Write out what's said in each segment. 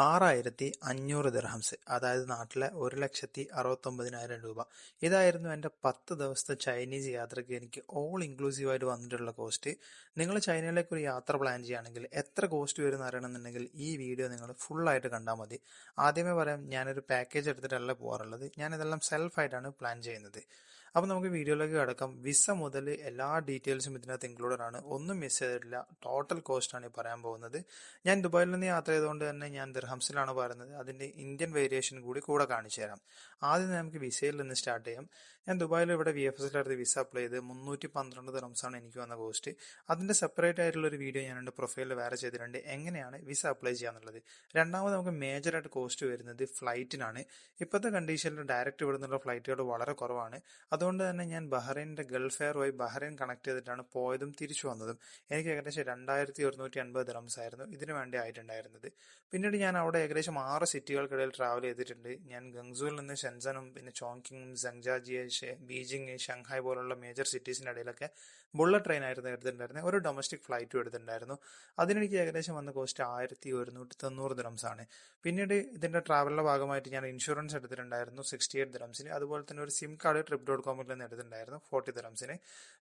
6500 dirhams, അതായത് നാട്ടിലെ 1,69,000 രൂപ. ഇതായിരുന്നു എൻ്റെ 10 ദിവസത്തെ ചൈനീസ് യാത്രയ്ക്ക് എനിക്ക് ഓൾ ഇൻക്ലൂസീവ് ആയിട്ട് വന്നിട്ടുള്ള കോസ്റ്റ്. നിങ്ങൾ ചൈനയിലേക്ക് ഒരു യാത്ര പ്ലാൻ ചെയ്യുകയാണെങ്കിൽ എത്ര കോസ്റ്റ് വരും എന്ന് അറിയണമെന്നുണ്ടെങ്കിൽ ഈ വീഡിയോ നിങ്ങൾ ഫുള്ളായിട്ട് കണ്ടാൽ മതി. ആദ്യമേ പറയാം, ഞാനൊരു പാക്കേജ് എടുത്തിട്ടല്ല പോകാറുള്ളത്, ഞാനിതെല്ലാം സെൽഫായിട്ടാണ് പ്ലാൻ ചെയ്യുന്നത്. അപ്പോൾ നമുക്ക് വീഡിയോയിലേക്ക് കിടക്കാം. വിസ മുതൽ എല്ലാ ഡീറ്റെയിൽസും ഇതിനകത്ത് ഇൻക്ലൂഡഡ് ആണ്, ഒന്നും മിസ് ചെയ്തിട്ടില്ല. ടോട്ടൽ കോസ്റ്റ് ആണ് ഈ പറയാൻ പോകുന്നത്. ഞാൻ ദുബായിൽ നിന്ന് യാത്ര ചെയ്തുകൊണ്ട് തന്നെ ഞാൻ ദിർഹംസിലാണ് പറയുന്നത്. അതിന്റെ ഇന്ത്യൻ വേരിയേഷൻ കൂടെ കാണിച്ചു തരാം. ആദ്യം നമുക്ക് വിസയിൽ നിന്ന് സ്റ്റാർട്ട് ചെയ്യാം. ഞാൻ ദുബായിൽ ഇവിടെ VFS അടുത്ത് വിസ അപ്ലൈ ചെയ്ത് 312 ദിർഹംസാണ് എനിക്ക് വന്ന കോസ്റ്റ്. അതിന്റെ സെപ്പറേറ്റ് ആയിട്ടുള്ള ഒരു വീഡിയോ ഞാൻ എൻ്റെ പ്രൊഫൈലിൽ വേറെ ചെയ്തിട്ടുണ്ട്, എങ്ങനെയാണ് വിസ അപ്ലൈ ചെയ്യാന്നുള്ളത്. രണ്ടാമത് നമുക്ക് മേജറായിട്ട് കോസ്റ്റ് വരുന്നത് ഫ്ലൈറ്റിനാണ്. ഇപ്പോഴത്തെ കണ്ടീഷനിൽ ഡയറക്റ്റ് ഇവിടെ നിന്നുള്ള ഫ്ലൈറ്റുകൾ വളരെ കുറവാണ്. അതുകൊണ്ട് തന്നെ ഞാൻ ബഹ്റൈനിന്റെ ഗൾഫ് എയർ വഴി ബഹ്റൈൻ കണക്ട് ചെയ്തിട്ടാണ് പോയതും തിരിച്ചു വന്നതും. എനിക്ക് ഏകദേശം 2150 ദിർഹംസ് ആയിരുന്നു ഇതിനു വേണ്ടി ആയിട്ടുണ്ടായിരുന്നത്. പിന്നീട് ഞാൻ അവിടെ ഏകദേശം 6 സിറ്റികൾക്കിടയിൽ ട്രാവൽ ചെയ്തിട്ടുണ്ട്. ഞാൻ ഗങ്സുവിൽ നിന്ന് ഷെൻസനും പിന്നെ ചോങ്കിങ്ങും സങ്ജാജിയെ ബീജിങ് ഷങ്ഹായ് പോലുള്ള മേജർ സിറ്റീസിന്റെ ഇടയിലൊക്കെ ബുള്ളറ്റ് ട്രെയിൻ ആയിരുന്നു എടുത്തിട്ടുണ്ടായിരുന്നത്. ഒരു ഡൊമസ്റ്റിക് ഫ്ലൈറ്റും എടുത്തിട്ടുണ്ടായിരുന്നു. അതിനെനിക്ക് ഏകദേശം വന്ന കോസ്റ്റ് 1190 ദിർഹംസ് ആണ്. പിന്നീട് ഇതിന്റെ ട്രാവലിന്റെ ഭാഗമായിട്ട് ഞാൻ ഇൻഷുറൻസ് എടുത്തിട്ടുണ്ടായിരുന്നു 68 ദിർഹംസിന്. അതുപോലെ തന്നെ ഒരു സിം കാർഡ് Trip.com നിന്ന് എടുത്തിട്ടുണ്ടായിരുന്നു 40 ദിർഹംസിന്.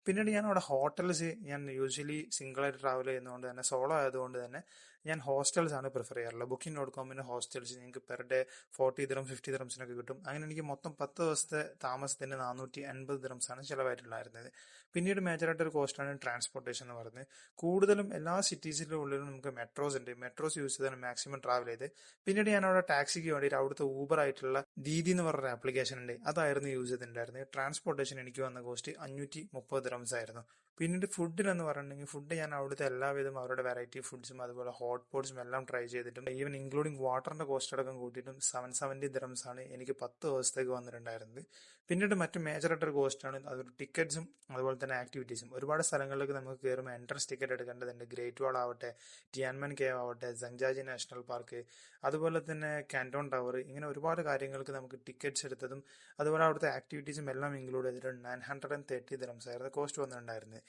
പിന്നീട് ഞാൻ അവിടെ ഹോട്ടൽസ്, ഞാൻ യൂഷ്വലി സിംഗിൾ ആയിട്ട് ട്രാവൽ ചെയ്യുന്നതുകൊണ്ട് തന്നെ, സോളോ ആയതുകൊണ്ട് തന്നെ ഞാൻ ഹോസ്റ്റൽസ് ആണ് പ്രിഫർ ചെയ്യാറുള്ളത്. Booking.comന്റെ ഹോസ്റ്റൽസ് നിങ്ങൾക്ക് പെർ ഡേ 40 ദിർഹം 50 ദിർഹംസിനൊക്കെ കിട്ടും. അങ്ങനെ എനിക്ക് മൊത്തം 10 ദിവസത്തെ താമസത്തിന് 480 ദിർഹംസ് ആണ് ചിലവായിട്ടുണ്ടായിരുന്നത്. പിന്നീട് മേജറായിട്ട് ഒരു കോസ്റ്റാണ് ട്രാൻസ്പോർട്ടേഷൻ എന്ന് പറയുന്നത്. കൂടുതലും എല്ലാ സിറ്റീസിന്റെ ഉള്ളിലും നമുക്ക് മെട്രോസ് ഉണ്ട്. മെട്രോസ് യൂസ് ചെയ്താണ് മാക്സിമം ട്രാവൽ ചെയ്ത്. പിന്നീട് ഞാൻ അവിടെ ടാക്സിക്ക് വേണ്ടിയിട്ട് അവിടുത്തെ ഊബർ ആയിട്ടുള്ള ദീദി എന്ന് പറഞ്ഞ ആപ്ലിക്കേഷൻ ഉണ്ട്, അതായിരുന്നു യൂസ് ചെയ്തിട്ടുണ്ടായിരുന്നത്. ട്രാൻസ്പോർട്ടേഷൻ എനിക്ക് വന്ന കോസ്റ്റ് 530 ദിർഹംസ് ആയിരുന്നു. പിന്നീട് ഫുഡിലെന്ന് പറഞ്ഞിട്ടുണ്ടെങ്കിൽ ഫുഡ് ഞാൻ അവിടുത്തെ എല്ലാവിധം അവരുടെ വെറൈറ്റി ഫുഡ്സും അതുപോലെ ഹോട്ട് പോട്ട്സും എല്ലാം ട്രൈ ചെയ്തിട്ടുണ്ട്. ഈവൻ ഇൻക്ലൂഡിങ് വാട്ടറിന്റെ കോസ്റ്റ് അടക്കം കൂട്ടിയിട്ടും 770 ദിർഹംസ് ആണ് എനിക്ക് 10 ദിവസത്തേക്ക് വന്നിട്ടുണ്ടായിരുന്നത്. പിന്നീട് മറ്റു മേജറായിട്ടൊരു കോസ്റ്റ് ആണ് അതൊരു ടിക്കറ്റ്സും അതുപോലെ തന്നെ ആക്ടിവിറ്റീസും. ഒരുപാട് സ്ഥലങ്ങളിലേക്ക് നമുക്ക് കയറുമ്പോൾ എൻട്രൻസ് ടിക്കറ്റ് എടുക്കേണ്ടതുണ്ട്. ഗ്രേറ്റ് വാൾ ആവട്ടെ, ടിയാൻമൻ കേവ് ആവട്ടെ, സങ്ജാജി നാഷണൽ പാർക്ക്, അതുപോലെ തന്നെ കാന്റോൺ ടവർ, ഇങ്ങനെ ഒരുപാട് കാര്യങ്ങൾക്ക് നമുക്ക് ടിക്കറ്റ്സ് എടുത്തതും അതുപോലെ അവിടുത്തെ ആക്ടിവിറ്റീസും എല്ലാം ഇൻക്ലൂഡ് ചെയ്തിട്ടുണ്ട്. 930 ദിർഹംസ് ആയിരുന്നു കോസ്റ്റ് വന്നിട്ടുണ്ടായിരുന്നത്.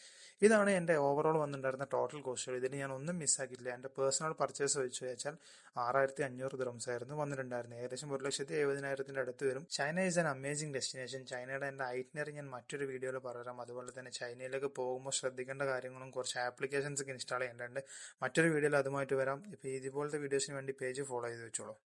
ഇതാണ് എൻ്റെ ഓവറോൾ വന്നിട്ടുണ്ടായിരുന്ന ടോട്ടൽ കോസ്റ്റുകൾ. ഇതിൽ ഞാൻ ഒന്നും മിസ്സാക്കിയിട്ടില്ല. എൻ്റെ പേഴ്സണൽ പർച്ചേസ് വെച്ച് വെച്ചാൽ 6500 ദിർഹംസ് ആയിരുന്നു വന്നിട്ടുണ്ടായിരുന്നത്. ഏകദേശം 1,70,000 അടുത്ത് വരും. China is an amazing destination. ചൈനയുടെ എൻ്റെ ഐറ്റിനറി ഞാൻ മറ്റൊരു വീഡിയോയിൽ പറയാം. അതുപോലെ തന്നെ ചൈനയിലേക്ക് പോകുമ്പോൾ ശ്രദ്ധിക്കേണ്ട കാര്യങ്ങളും കുറച്ച് ആപ്ലിക്കേഷൻസ് ഒക്കെ ഇൻസ്റ്റാൾ ചെയ്യേണ്ടതുണ്ട്. മറ്റൊരു വീഡിയോയിൽ അതുമായിട്ട് വരാം. ഇപ്പോൾ ഇതുപോലത്തെ വീഡിയോസിന് വേണ്ടി പേജ് ഫോളോ ചെയ്ത് വെച്ചോളൂ.